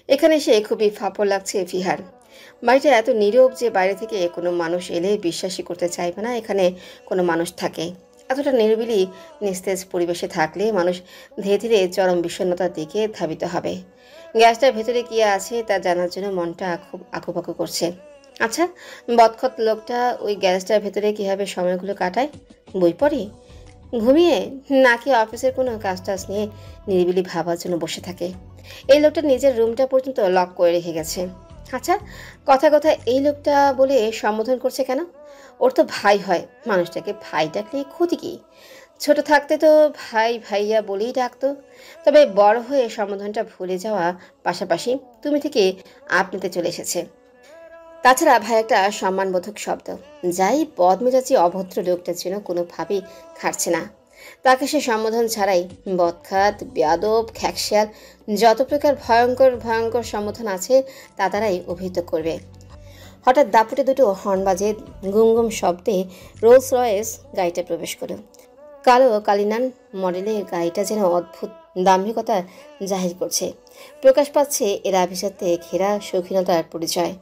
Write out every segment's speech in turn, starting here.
এখানে এসে খুবই ফাঁপড় লাগছে ফিহার। বাড়িটা এত নীরব যে বাইরে থেকে কোনো মানুষ এলে বিশ্বাসই করতে চাইবে না এখানে কোনো মানুষ থাকে। এতটা নিরিবিলি নিস্তেজ পরিবেশে থাকলে মানুষ ধীরে ধীরে চরম বিষণ্ণতার দিকে ধাবিত হবে। গ্যাসটার ভেতরে কি আছে তা জানার জন্য মনটা খুব আঁকুপাকু করছে। আচ্ছা, বদখত লোকটা ওই গ্যাসটার ভেতরে কীভাবে সময়গুলো কাটায়? বই পড়ে, ঘুমিয়ে, নাকি অফিসের কোনো কাজ টাজ নিয়ে নিরিবিলি ভাবার জন্য বসে থাকে? এই লোকটা নিজের রুমটা পর্যন্ত লক করে রেখে গেছে। আচ্ছা, কথা কথা এই লোকটা বলে সম্বোধন করছে কেন? ওর তো ভাই হয়, মানুষটাকে ভাই ডাকলে ক্ষতি কি? ছোট থাকতে তো ভাই ভাইয়া বলেই ডাকতো। তবে বড় হয়ে সম্বোধনটা ভুলে যাওয়া, পাশাপাশি তুমি থেকে আপনিতে চলে এসেছে। তাছাড়া ভাই একটা সম্মানবোধক শব্দ, যাই বদমেজাজি অভদ্র লোকটার জন্য কোনোভাবেই খাটছে না। তাকে সে সম্বোধন ছাড়াই বদখাত, বেয়াদব, খ্যাকশিয়াল, যত প্রকার ভয়ঙ্কর ভয়ঙ্কর সম্বোধন আছে তা দ্বারাই অভিহিত করবে। হঠাৎ দাপুটে দুটো হর্ন বাজে গুমগুম শব্দে রোলস রয়েস গাড়িটা প্রবেশ করল। কালো কালিনান মডেলের গাড়িটা যেন অদ্ভুত দাম্ভিকতা জাহির করছে। প্রকাশ পাচ্ছে এর আভিজাত্যে ঘেরা শৌখিনতার পরিচয়।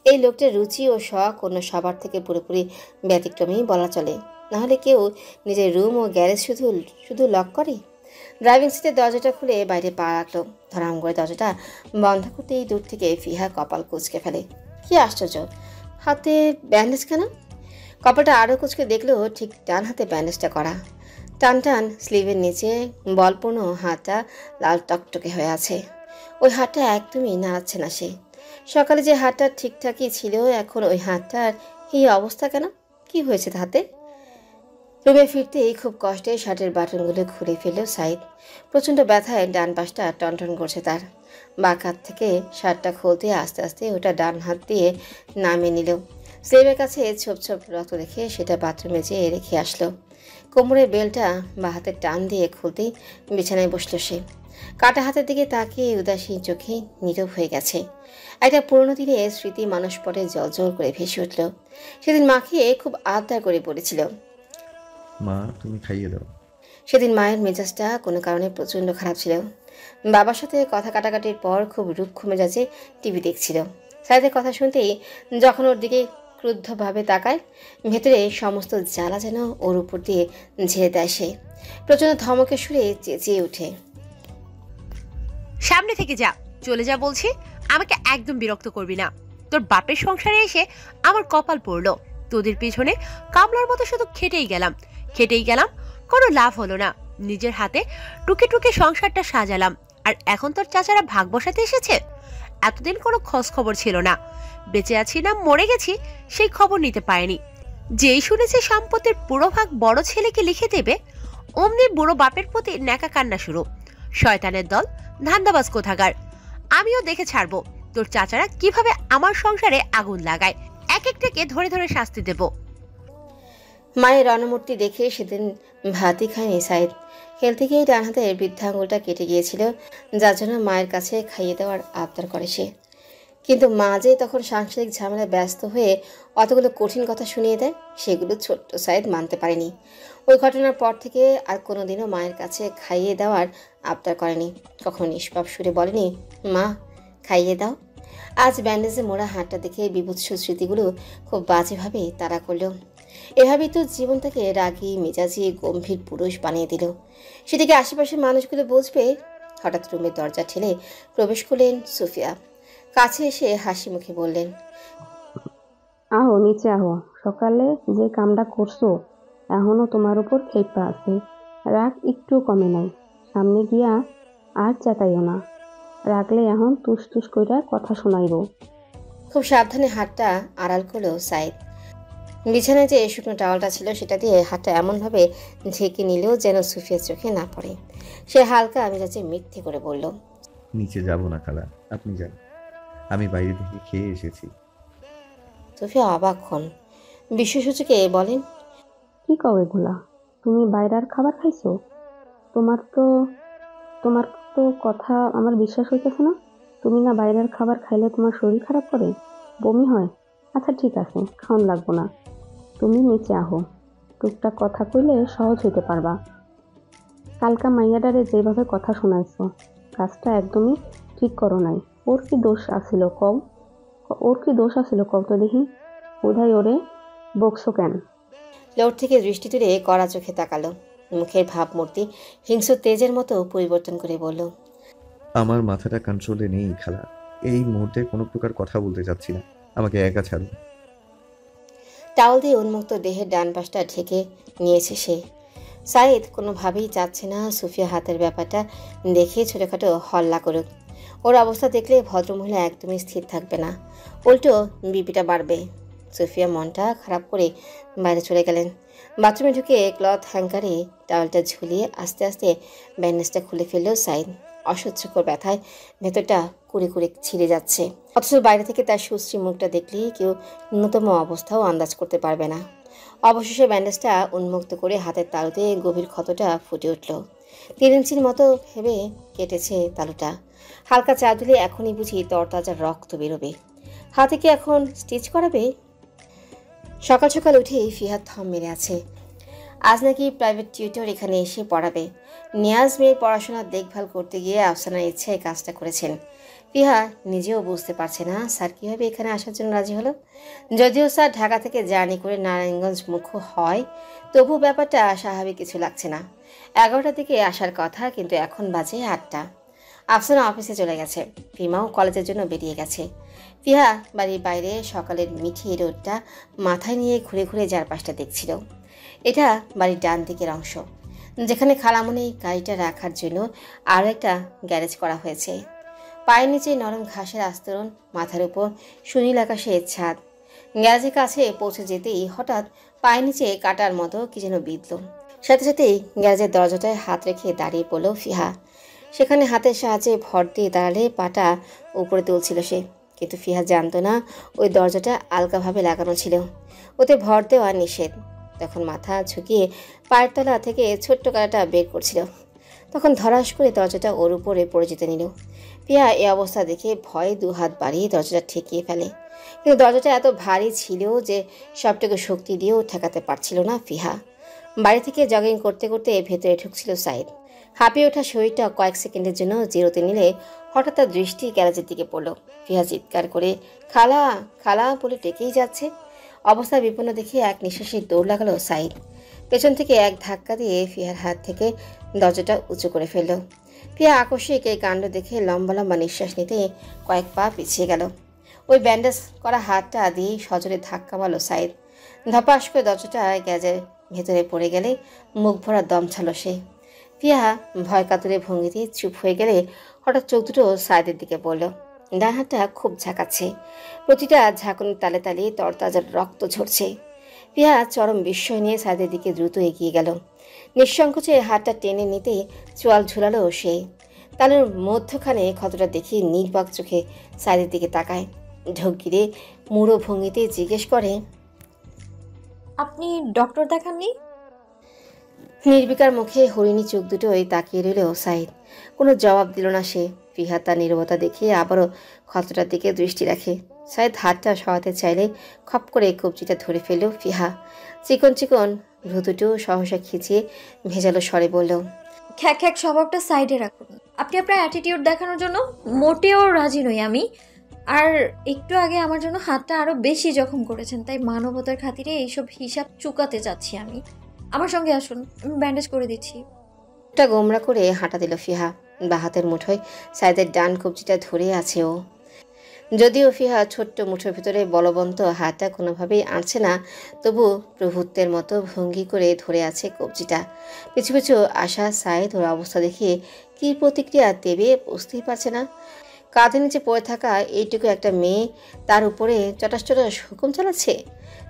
এই লোকটার রুচি ও শখ অন্য সবার থেকে পুরোপুরি ব্যতিক্রমেই বলা চলে। নাহলে কেউ নিজের রুম ও গ্যারেজ শুধু শুধু লক করে? ড্রাইভিং সিটের দরজাটা খুলে বাইরে পা রাখলো। ধরাম করে দরজাটা বন্ধ করতেই দূর থেকে ফিহা কপাল কুঁচকে ফেলে। কি আশ্চর্য, হাতে ব্যান্ডেজ কেন? কপালটা আরও কুঁচকে দেখলো ঠিক ডান হাতে ব্যান্ডেজটা করা। টান টান স্লিভের নিচে বলপূর্ণ হাতটা লাল টকটকে হয়ে আছে। ওই হাতটা একদমই নাড়াচ্ছে না সে। সকালে যে হাতটা ঠিকঠাকই ছিল, এখন ওই হাতটার এই অবস্থা কেন? কি হয়েছে হাতে? রুমে ফিরতেই খুব কষ্টে শার্টের বাটনগুলো খুলে ফেলল সাইদ। প্রচণ্ড ব্যথায় ডান পাশটা টনটন করছে তার। বাঁ হাত থেকে শার্টটা খুলতে আস্তে আস্তে ওটা ডান হাত দিয়ে নামিয়ে নিল। স্লিভের কাছে ছোপ ছোপ রক্ত দেখে সেটা বাথরুমে যেয়ে রেখে আসলো। কোমরের বেলটা বা হাতে টান দিয়ে খুলতেই বিছানায় বসল সে। কাটা হাতের দিকে তাকিয়ে উদাসীন চোখে নীরব হয়ে গেছে। একটা পুরনো দিনের স্মৃতি মানুষ পরে জলজল করে ভেসে উঠল। সেদিন মাকে খুব আবদার করে বলেছিল, মা তুমি খাইয়ে দাও। সেদিন মায়ের মেজাজটা কোনো কারণে প্রচণ্ড খারাপ ছিল। বাবার সাথে কথা কাটাকাটির পর খুব রুক্ষ মেজাজে টিভি দেখছিল। সাইদের কথা শুনতেই যখন ওর দিকে ক্রুদ্ধভাবে তাকায়, ভেতরে সমস্ত জ্বালা যেন ওর উপর দিয়ে ঝেড়ে দেয় সে। প্রচণ্ড ধমকে সুরে চেঁচিয়ে ওঠে, সামনে থেকে যা, চলে যা বলছি। আমাকে একদম বিরক্ত করবি না। তোর বাপের সংসারে এসে আমার কপাল পড়লো। তোদের পিছনে কামলার মতো শুধু খেটেই গেলাম, কোনো লাভ হলো না। নিজের হাতে টুকে টুকে সংসারটা সাজালাম, আর এখন তোর চাচারা ভাগ বসাতে এসেছে। এতদিন কোনো খোঁজ খবর ছিল না, বেঁচে আছি না মরে গেছি সেই খবর নিতে পারেনি। যেই শুনেছে সম্পত্তির পুরো ভাগ বড় ছেলেকে লিখে দেবে, অমনি বুড়ো বাপের প্রতি ন্যাকা কান্না শুরু। শয়তানের দল, ধান্দাবাজ কোথাকার। আমিও দেখে ছাড়বো তোর চাচারা কিভাবে আমার সংসারে আগুন লাগায়। এক একটাকে ধরে ধরে শাস্তি দেব। মায়ের রণমূর্তি দেখে সেদিন ভাতই খায়নি সাইদ। খেলতে গিয়ে ডান হাতের বৃদ্ধাঙ্গুলটা কেটে গিয়েছিল, যার জন্য মায়ের কাছে খাইয়ে দেওয়ার আবদার করে সে। কিন্তু মা যে তখন সাংসারিক ঝামেলায় ব্যস্ত হয়ে অতগুলো কঠিন কথা শুনিয়ে দেয়, সেগুলো ছোট্ট সাইদ মানতে পারেনি। ওই ঘটনার পর থেকে আর কোনোদিনও মায়ের কাছে খাইয়ে দেওয়ার আবদার করেনি। কখনো নিষ্পাপ সুরে বলেনি, মা খাইয়ে দাও। আজ ব্যান্ডেজে মোড়া হাতটা দেখে বিভৎস স্মৃতিগুলো খুব বাজেভাবে তাড়া করল। এভাবেই তো জীবনটাকে রাগী মেজাজি গম্ভীর পুরুষ বানিয়ে দিল। সেদিকে আশেপাশের মানুষগুলো বুঝবে। হঠাৎ রুমের দরজা ঠেলে প্রবেশ করলেন সুফিয়া। কাছে এসে হাসি মুখে বললেন, আহো নিচে আহো। সকালে যে কামটা করছো এখনো তোমার উপর খেপা আছে। রাগ একটু কমে নাই। সামনে গিয়া আর চেতাইও না। রাগলে এখন তুস তুস কইরা কথা শোনাইব। খুব সাবধানে হাতটা আড়াল করলো সাইদ। বিছানায় যে শুকনো টাওয়ালটা ছিল সেটা দিয়ে হাতটা এমনভাবে ঢেকে নিলেও যেন সুফিয়ার চোখে না পড়ে। সে হালকা মেজাজে মিথ্যে করে বলল, নিচে যাব না খালা, আপনি যান, আমি বাইরে থেকে খেয়ে এসেছি। সুফিয়া অবাক হন। বিশ্বসূচকে বলেন, কি কও এগুলা? তুমি বাইরের খাবার খাইছো? তোমার তো তোমার তো কথা আমার বিশ্বাস হইতেছে না। তুমি না বাইরের খাবার খাইলে তোমার শরীর খারাপ করে, বমি হয়? আচ্ছা ঠিক আছে, খাওন লাগবো না। তুমি নিচে আহো। টুকটাক কথা কইলে সহজ হইতে পারবা। কালকা মাইয়াডারে যেভাবে কথা শোনাইছো, কাজটা একদমই ঠিক করো নাই। ওর কি দোষ আছিল কম? ওর কি দোষ আছিল কম তো দেখি? বোধহয় ওরে বকছো কেন? লোড থেকে দৃষ্টি তুলে কড়া চোখে তাকালো। মুখের ভাবমূর্তি হিংস্র তেজের মতো পরিবর্তন করে বলল, আমার মাথাটা কন্ট্রোলে নেই খালা। এই মুহূর্তে কোনো প্রকার কথা বলতে চাচ্ছি না, আমাকে একা ছাড়ুন। টাওয়াল দিয়ে উন্মুক্ত দেহের ডান পাশটা ঢেকে নিয়েছে সে। সাইদ কোনোভাবেই চাচ্ছে না সুফিয়া হাতের ব্যাপারটা দেখে ছোটোখাটো হল্লা করুক। ওর অবস্থা দেখলে ভদ্রমহিলা একদমই স্থির থাকবে না, উল্টো বিপিটা বাড়বে। সুফিয়া মনটা খারাপ করে বাইরে চলে গেলেন। বাথরুমে ঢুকে ক্লথ হ্যাঙ্গারে টাওয়ালটা ঝুলিয়ে আস্তে আস্তে ব্যান্ডেজটা খুলে ফেললেও সাইদ অসহ্যকর ব্যথায় ভেতরটা কুড়ে কুড়ে ছিঁড়ে যাচ্ছে। অথচ বাইরে থেকে তার সুশ্রী মুখটা দেখলেই কেউ ন্যূনতম অবস্থাও আন্দাজ করতে পারবে না। অবশেষে ব্যান্ডেজটা উন্মুক্ত করে হাতের তালুতে গভীর ক্ষতটা ফুটে উঠল। 3 ইঞ্চির মতো ভেবে কেটেছে তালুটা। হালকা চা দিলে এখনই বুঝি তরতাজা রক্ত বেরোবে। হাতে কি এখন স্টিচ করাবে? সকাল সকাল উঠেই ফিহাদ থম মেরে আছে। আজ নাকি প্রাইভেট টিউটর এখানে এসে পড়াবে। নিয়াজ মেয়ের পড়াশোনার দেখভাল করতে গিয়ে আফসানার ইচ্ছায় কাজটা করেছেন। ফিহা নিজেও বুঝতে পারছে না স্যার কীভাবে এখানে আসার জন্য রাজি হলো। যদিও স্যার ঢাকা থেকে জার্নি করে নারায়ণগঞ্জ মুখ হয়, তবু ব্যাপারটা স্বাভাবিক কিছু লাগছে না। 11টার দিকে আসার কথা, কিন্তু এখন বাজে 8টা। আফসানা অফিসে চলে গেছে, ফিমাও কলেজের জন্য বেরিয়ে গেছে। ফিহা বাড়ির বাইরে সকালের মিঠি রোদটা মাথায় নিয়ে ঘুরে ঘুরে চারপাশটা দেখছিল। এটা বাড়ির ডান দিকের অংশ, যেখানে খালামণি গাড়িটা রাখার জন্য আরও একটা গ্যারেজ করা হয়েছে। পায়ের নিচে নরম ঘাসের আস্তরণ, মাথার উপর সুনীল আকাশের ছাদ। গ্যারেজের কাছে পৌঁছে যেতেই হঠাৎ পায়ের নিচে কাটার মতো কি যেন বিঁধল। সাথে সাথেই গ্যারেজের দরজাটায় হাত রেখে দাঁড়িয়ে পড়ল ফিহা। সেখানে হাতের সাহায্যে ভর দিয়ে দাঁড়ালে পাটা উপরে তুলছিল সে, কিন্তু ফিহা জানতো না ওই দরজাটা আলগাভাবে লাগানো ছিল, ওতে ভর দেওয়া নিষেধ। তখন মাথা ঝুঁকিয়ে পায়ের তলা থেকে ছোট্ট কাঁটাটা বের করছিল, তখন ধরাস করে দরজাটা ওর উপরে পড়ে যেতে নিল। ফিহা এই অবস্থা দেখে ভয়ে 2 হাত বাড়িয়ে দরজাটা ঠেকিয়ে ফেলে, কিন্তু দরজাটা এত ভারী ছিল যে সবটুকু শক্তি দিয়েও ঠেকাতে পারছিল না ফিহা। বাড়ি থেকে জগিং করতে করতে ভেতরে ঢুকছিল সাইদ। হাঁপিয়ে ওঠা শরীরটা কয়েক সেকেন্ডের জন্য জিরোতে নিলে হঠাৎ তার দৃষ্টি গ্যারেজের দিকে পড়ল। ফিহা চিৎকার করে খালা খালা বলে ডেকেই যাচ্ছে। অবস্থা বিপন্ন দেখে এক নিঃশ্বাসে দৌড় লাগালো সাইদ। পেছন থেকে এক ধাক্কা দিয়ে ফিহার হাত থেকে দরজাটা উঁচু করে ফেলল। ফিহা আকস্মিক এই কাণ্ড দেখে লম্বা লম্বা নিঃশ্বাস নিতে কয়েক পা পিছিয়ে গেল। ওই ব্যান্ডেজ করা হাতটা দিয়ে সজোরে ধাক্কা মারল সাইদ। ধপাস করে দরজাটা গ্যারেজের ভেতরে পড়ে গেলে মুখ ভরা দম ছাড়ল সে। ফিহা ভয় কাতরে ভঙ্গিতে চুপ হয়ে গেলে হঠাৎ চোখ দুটো সাইদের দিকে পড়ল। ডান হাতটা খুব ঝাঁকাচ্ছে, প্রতিটা ঝাঁকুনির তালে তালে তরতাজার রক্ত ঝরছে। ফিহা চরম বিস্ময় নিয়ে সাইদের দিকে দ্রুত এগিয়ে গেল। নিঃসংকোচে হাতটা টেনে নিতে চোয়াল ঝুলালো সে। তালের মধ্যখানে ক্ষতটা দেখে নির্বাক চোখে সাইদের দিকে তাকায়। ঢোক গিরে মুড়ো ভঙ্গিতে জিজ্ঞেস করে, আপনি ডক্টর দেখাননি? নির্বিকার মুখে হরিণী চোখ দুটোই তাকিয়ে রইল সাইদ। কোনো জবাব দিল না সে। ফিহা তার নীরবতা দেখে আবারও ক্ষতটার দিকে দৃষ্টি রাখে। সাইদ হাতটা সরাতে চাইলে খপ করে কবজিটা ধরে ফেলল ফিহা। চিকন চিকন ভ্রু দুটো সহসা খিচিয়ে ভেজালো স্বরে বলল, খ্যাক খ্যাক স্বভাবটা সাইডে রাখুন। আপনি আপনার অ্যাটিটিউড দেখানোর জন্য মোটেও রাজি নই আমি। আর একটু আগে আমার জন্য হাতটা আরো বেশি জখম করেছেন, তাই মানবতার খাতিরে এইসব হিসাব চুকাতে যাচ্ছি আমি। আমার সঙ্গে আসুন, আমি ব্যান্ডেজ করে দিচ্ছি। একটা গোমরা করে হাঁটা দিল ফিহা। বা হাতের মুঠোয় সাইদের ডান কবজিটা ধরে আছে ও। যদিও ফিহা ছোট্ট মুঠোর ভিতরে বলবন্ত হাতটা কোনোভাবেই আনছে না, তবু প্রভুত্বের মতো ভঙ্গি করে ধরে আছে কবজিটা। পিছু পিছু আসা সাইদ ওর অবস্থা দেখে কী প্রতিক্রিয়া দেবে বুঝতেই পারছে না। কাঁধের নিচে পড়ে থাকা এইটুকু একটা মেয়ে তার উপরে চটাস চটাস হুকুম চালাচ্ছে।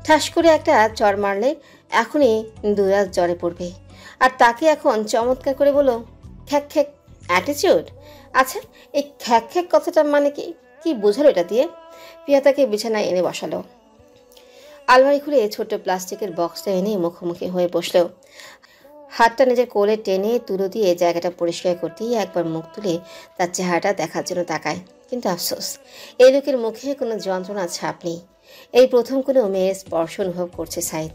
ঠাস করে একটা চর মারলে এখনই দুরাত জ্বরে পড়বে। আর তাকে এখন চমৎকার করে বলো খ্যাক খ্যাক অ্যাটিচিউড। আচ্ছা, এই খ্যাক খ্যাক কথাটা মানে কি বোঝালো এটা দিয়ে? ফিহা তাকে বিছানায় এনে বসালো। আলমারি খুলে ছোট্ট প্লাস্টিকের বক্সটা এনে মুখোমুখি হয়ে বসলো। হাতটা নিজের কোলে টেনে তুলো দিয়ে জায়গাটা পরিষ্কার করতেই একবার মুখ তুলে তার চেহারাটা দেখার জন্য তাকায়। কিন্তু আফসোস, এই লোকের মুখে কোনো যন্ত্রণার ছাপ নেই। এই প্রথম কোনো মেয়ের স্পর্শ অনুভব করছে সাইদ।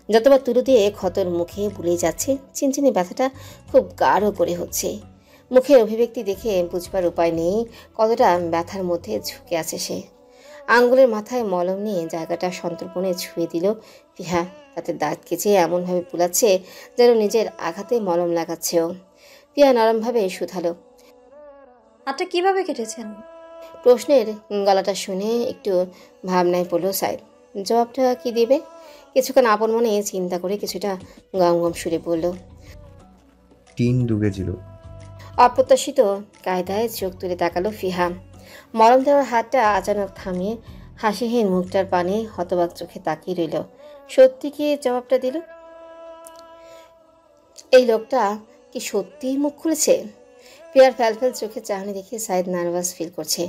যতবার তুলো দিয়ে ক্ষতর মুখে বুলিয়ে যাচ্ছে, চিনচিনি ব্যথাটা খুব গাঢ় করে হচ্ছে। মুখের অভিব্যক্তি দেখে বুঝবার উপায় নেই কতটা ব্যথার মধ্যে ঝুঁকে আছে সে। আঙ্গুলের মাথায় মলম নিয়ে জায়গাটা সন্তর্পণে ছুঁয়ে দিল ফিহা। তাতে দাঁত কেচে এমনভাবে বুলাচ্ছে যেন নিজের আঘাতে মলম লাগাচ্ছেও। ফিহা নরমভাবে শুধালো। হাতটা কিভাবে কেটেছেন? প্রশ্নের গলাটা শুনে একটু ভাবনায় পড়ল সাইদ। জবাবটা কি দিবে? কিছুক্ষণ আপন মনে চিন্তা করে কিছুটা গম গম সুরে বলল। টিন ডুবেছিল। অপ্রত্যাশিত কায়দায় চোখ তুলে তাকালো ফিহা। মলম দেওয়ার হাতটা আচানক থামিয়ে হাসিহীন মুখটার পানে হতবাক চোখে তাকিয়ে রইল। সত্যি কি জবাবটা দিল? এই লোকটা কি সত্যিই মুখ খুলেছে? ফিয়ার ফ্যালফ্যাল চোখে চাহনি দেখে সাইদ নার্ভাস ফিল করছে।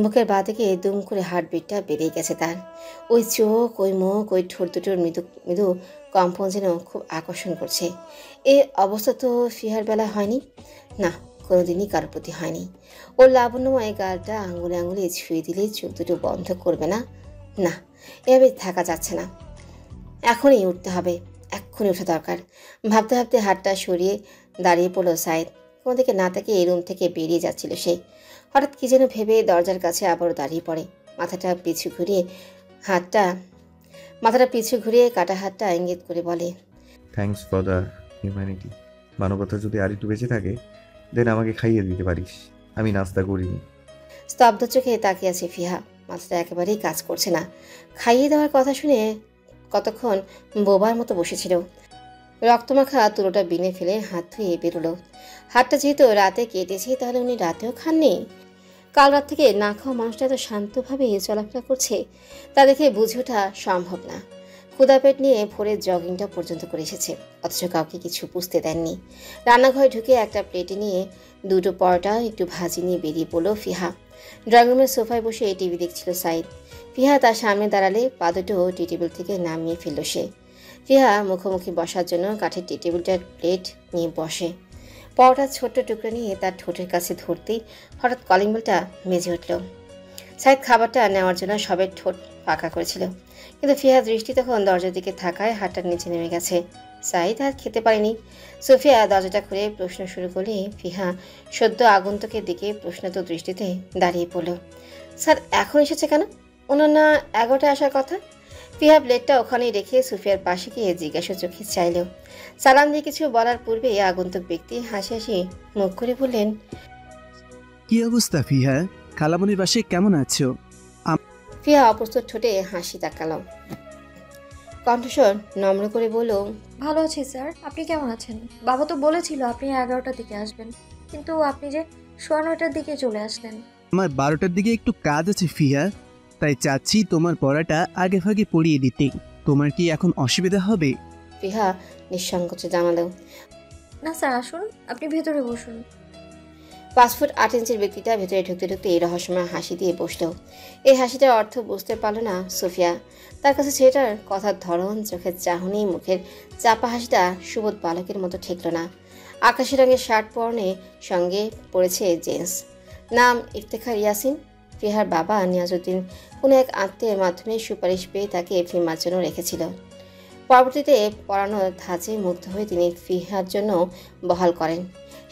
বুকের বাঁ দিকে দুম করে হার্টবিটটা বেড়ে গেছে তার। ওই চোখ, ওই মুখ, ওই ঠোঁট দুটোর মৃদু মৃদু কম্পন যেন খুব আকর্ষণ করছে। এই অবস্থা তো ফিহার বেলা হয়নি, না কোনোদিনই কারোর প্রতি হয়নি। ওর লাবণ্যময় গালটা আঙুলে আঙুলে ছুঁয়ে দিলে চোখ দুটো বন্ধ করবে না। না, এভাবে থাকা যাচ্ছে না, এখনই উঠতে হবে, এক্ষুনি ওঠা দরকার। ভাবতে ভাবতে হাতটা সরিয়ে দাঁড়িয়ে পড়ল সাইদ। কোনো দিকে না তাকিয়ে এই রুম থেকে বেরিয়ে যাচ্ছিল সে। হঠাৎ কি যেন ভেবে দরজার কাছে আবারও দাঁড়িয়ে পড়ে। মাথাটা পিছু ঘুরিয়ে কাটা হাতটা ইঙ্গিত করে বলে, থ্যাঙ্কস ফর দ্য হিউম্যানিটি। মানবতা যদি আরেকটু বেঁচে থাকে দেন আমাকে খাইয়ে দিতে পারিস, আমি নাস্তা করিনি। স্তব্ধ চোখে তাকিয়ে আছে ফিহা। মাথাটা একেবারেই কাজ করছে না। খাইয়ে দেওয়ার কথা শুনে কতক্ষণ বোবার মতো বসেছিল। রক্তমাখা তুলোটা বিনে ফেলে হাত ধুয়ে বেরোলো। হাতটা যেহেতু রাতে কেটেছে তাহলে উনি রাতেও খাননি। কাল রাত থেকে না খাওয়া মানুষটা এত শান্তভাবে চলাফেরা করছে তা দেখে বুঝে ওঠা সম্ভব না। ক্ষুধা পেট নিয়ে ভোরের জগিংটা পর্যন্ত করে এসেছে, অথচ কাউকে কিছু বুঝতে দেননি। রান্নাঘরে ঢুকে একটা প্লেটে নিয়ে দুটো পরোটা একটু ভাজি নিয়ে বেরিয়ে পড়লো ফিহা। ড্রয়িং রুমের সোফায় বসে টিভি দেখছিল সাইদ। ফিহা তার সামনে দাঁড়ালে পা দুটো টি টেবিল থেকে নামিয়ে ফেলল সে। ফিহা মুখোমুখি বসার জন্য কাঠের টি টেবিলটার প্লেট নিয়ে বসে। পরোটার ছোট্ট টুকরো নিয়ে তার ঠোঁটের কাছে ধরতেই হঠাৎ কলিং বেলটা বেজে উঠল। সাইদ খাবারটা নেওয়ার জন্য সবের ঠোঁট ফাঁকা করেছিল, কিন্তু ফিহার দৃষ্টি তখন দরজার দিকে থাকায় হাতটার নিচে নেমে গেছে। সাইদ আর খেতে পারেনি। সোফিয়া দরজাটা খুলে প্রশ্ন শুরু করলে ফিহা সদ্য আগন্তুকের দিকে প্রশ্নত দৃষ্টিতে দাঁড়িয়ে পড়ল। স্যার এখন এসেছে কেন? ওনার না 11টায় আসার কথা? ফিহা প্লেটটা ওখানেই রেখে সুফিয়ার পাশে গিয়ে জিজ্ঞাসা চোখে চাইল। সালাম দিয়ে কিছু বলার পূর্বে আগন্তুক ব্যক্তি হাসি হাসি মুখ করে বললেন, কি অবস্থা ফিহা? খালামণির বাসায় কেমন আছো? ফিহা অপ্রস্তুত ঠোঁটে হাসি তাকালো। কণ্ঠস্বর নম্র করে বলল, ভালো আছি স্যার, আপনি কেমন আছেন? বাবা তো বলেছিল আপনি 11টার দিকে আসবেন, কিন্তু আপনি যে 9:15টার দিকে চলে আসলেন। আমার 12টার দিকে একটু কাজ আছে ফিহা, তাই চাচ্ছি তোমার পড়াটা আগে ভাগে পড়িয়ে দিতে। তোমার কি এখন অসুবিধা হবে? ফিহা নিঃসংকোচে জানালো। না স্যার, আসুন, আপনি ভেতরে বসুন। 5 ফুট 8 ইঞ্চির ব্যক্তিটা ভেতরে ঢুকতে ঢুকতে এই রহস্যময় হাসি দিয়ে বসলো। এই হাসিটার অর্থ বুঝতে পারল না সোফিয়া। তার কাছে ছেলেটার কথার ধরন, চোখের চাহনি, মুখের চাপা হাসিটা সুবোধ বালকের মতো ঠেকল না। আকাশি রঙের শার্ট পরনে সঙ্গে পড়েছে জিন্স। নাম ইফতেখার ইয়াসিন। ফিহার বাবা নিয়াজউদ্দিন কোনো এক আত্মীয়ের মাধ্যমে সুপারিশ পেয়ে তাকে ফিমার জন্য রেখেছিল। পরবর্তীতে পড়ানোর ধাঁচে মুগ্ধ হয়ে তিনি ফিহার জন্য বহাল করেন।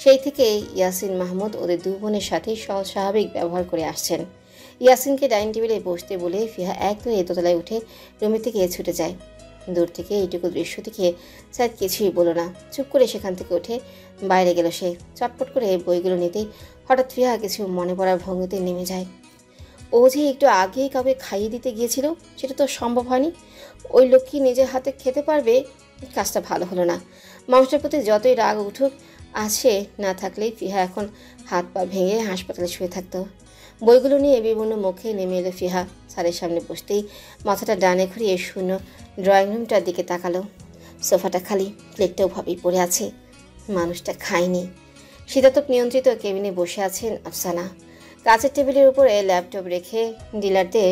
সেই থেকে ইয়াসিন মাহমুদ ওদের দু বোনের সাথে সহজ স্বাভাবিক ব্যবহার করে আসছেন। ইয়াসিনকে ডাইনিং টেবিলে বসতে বলে ফিহা এক দৌড়ে দোতলায় উঠে রুমের থেকে ছুটে যায়। দূর থেকে এইটুকু দৃশ্য দেখে সাইদ কিছুই বলল না, চুপ করে সেখান থেকে উঠে বাইরে গেল সে। চটপট করে বইগুলো নিতেই হঠাৎ ফিহা কিছু মনে পড়ার ভঙ্গিতে নেমে যায়। ও যে একটু আগেই কাউকে খাইয়ে দিতে গিয়েছিল, সেটা তো সম্ভব হয়নি। ওই লোক কি নিজের হাতে খেতে পারবে? কাজটা ভালো হলো না। মানুষটার প্রতি যতই রাগ উঠুক, আছে না থাকলেই ফিহা এখন হাত পা ভেঙে হাসপাতালে শুয়ে থাকতো। বইগুলো নিয়ে বিভিন্ন মুখে নেমে এলো ফিহা। স্যারের সামনে বসতেই মাথাটা ডানে ঘুরিয়ে শূন্য ড্রয়িং রুমটার দিকে তাকালো। সোফাটা খালি, প্লেটটাও ভাবেই পড়ে আছে। মানুষটা খায়নি। শীতাতপ নিয়ন্ত্রিত কেবিনে বসে আছেন আফসানা। কাচের টেবিলের উপরে ল্যাপটপ রেখে ডিলারদের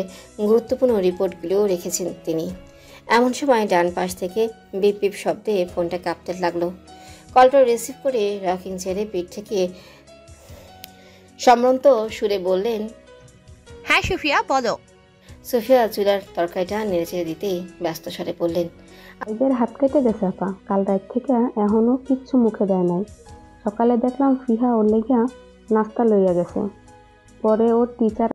গুরুত্বপূর্ণ রিপোর্টগুলোও রেখেছেন তিনি। এমন সময় ডান পাশ থেকে বিপ বিপ শব্দে ফোনটা কাঁপতে লাগলো। কলটা রিসিভ করে রকিং ছেড়ে পিঠ থেকে সম্ভ্রান্ত সুরে বললেন, হ্যাঁ সুফিয়া বলো। সোফিয়া চুলার তরকারিটা নেড়েচেড়ে দিতেই ব্যস্ত স্বরে বললেন, এদের হাত কেটে গেছে আপা, কাল রাত থেকে এখনো কিচ্ছু মুখে দেয় নাই। সকালে দেখলাম ফিহা ওর লেগা নাস্তা লইয়া গেছে। পরে ওর টিচার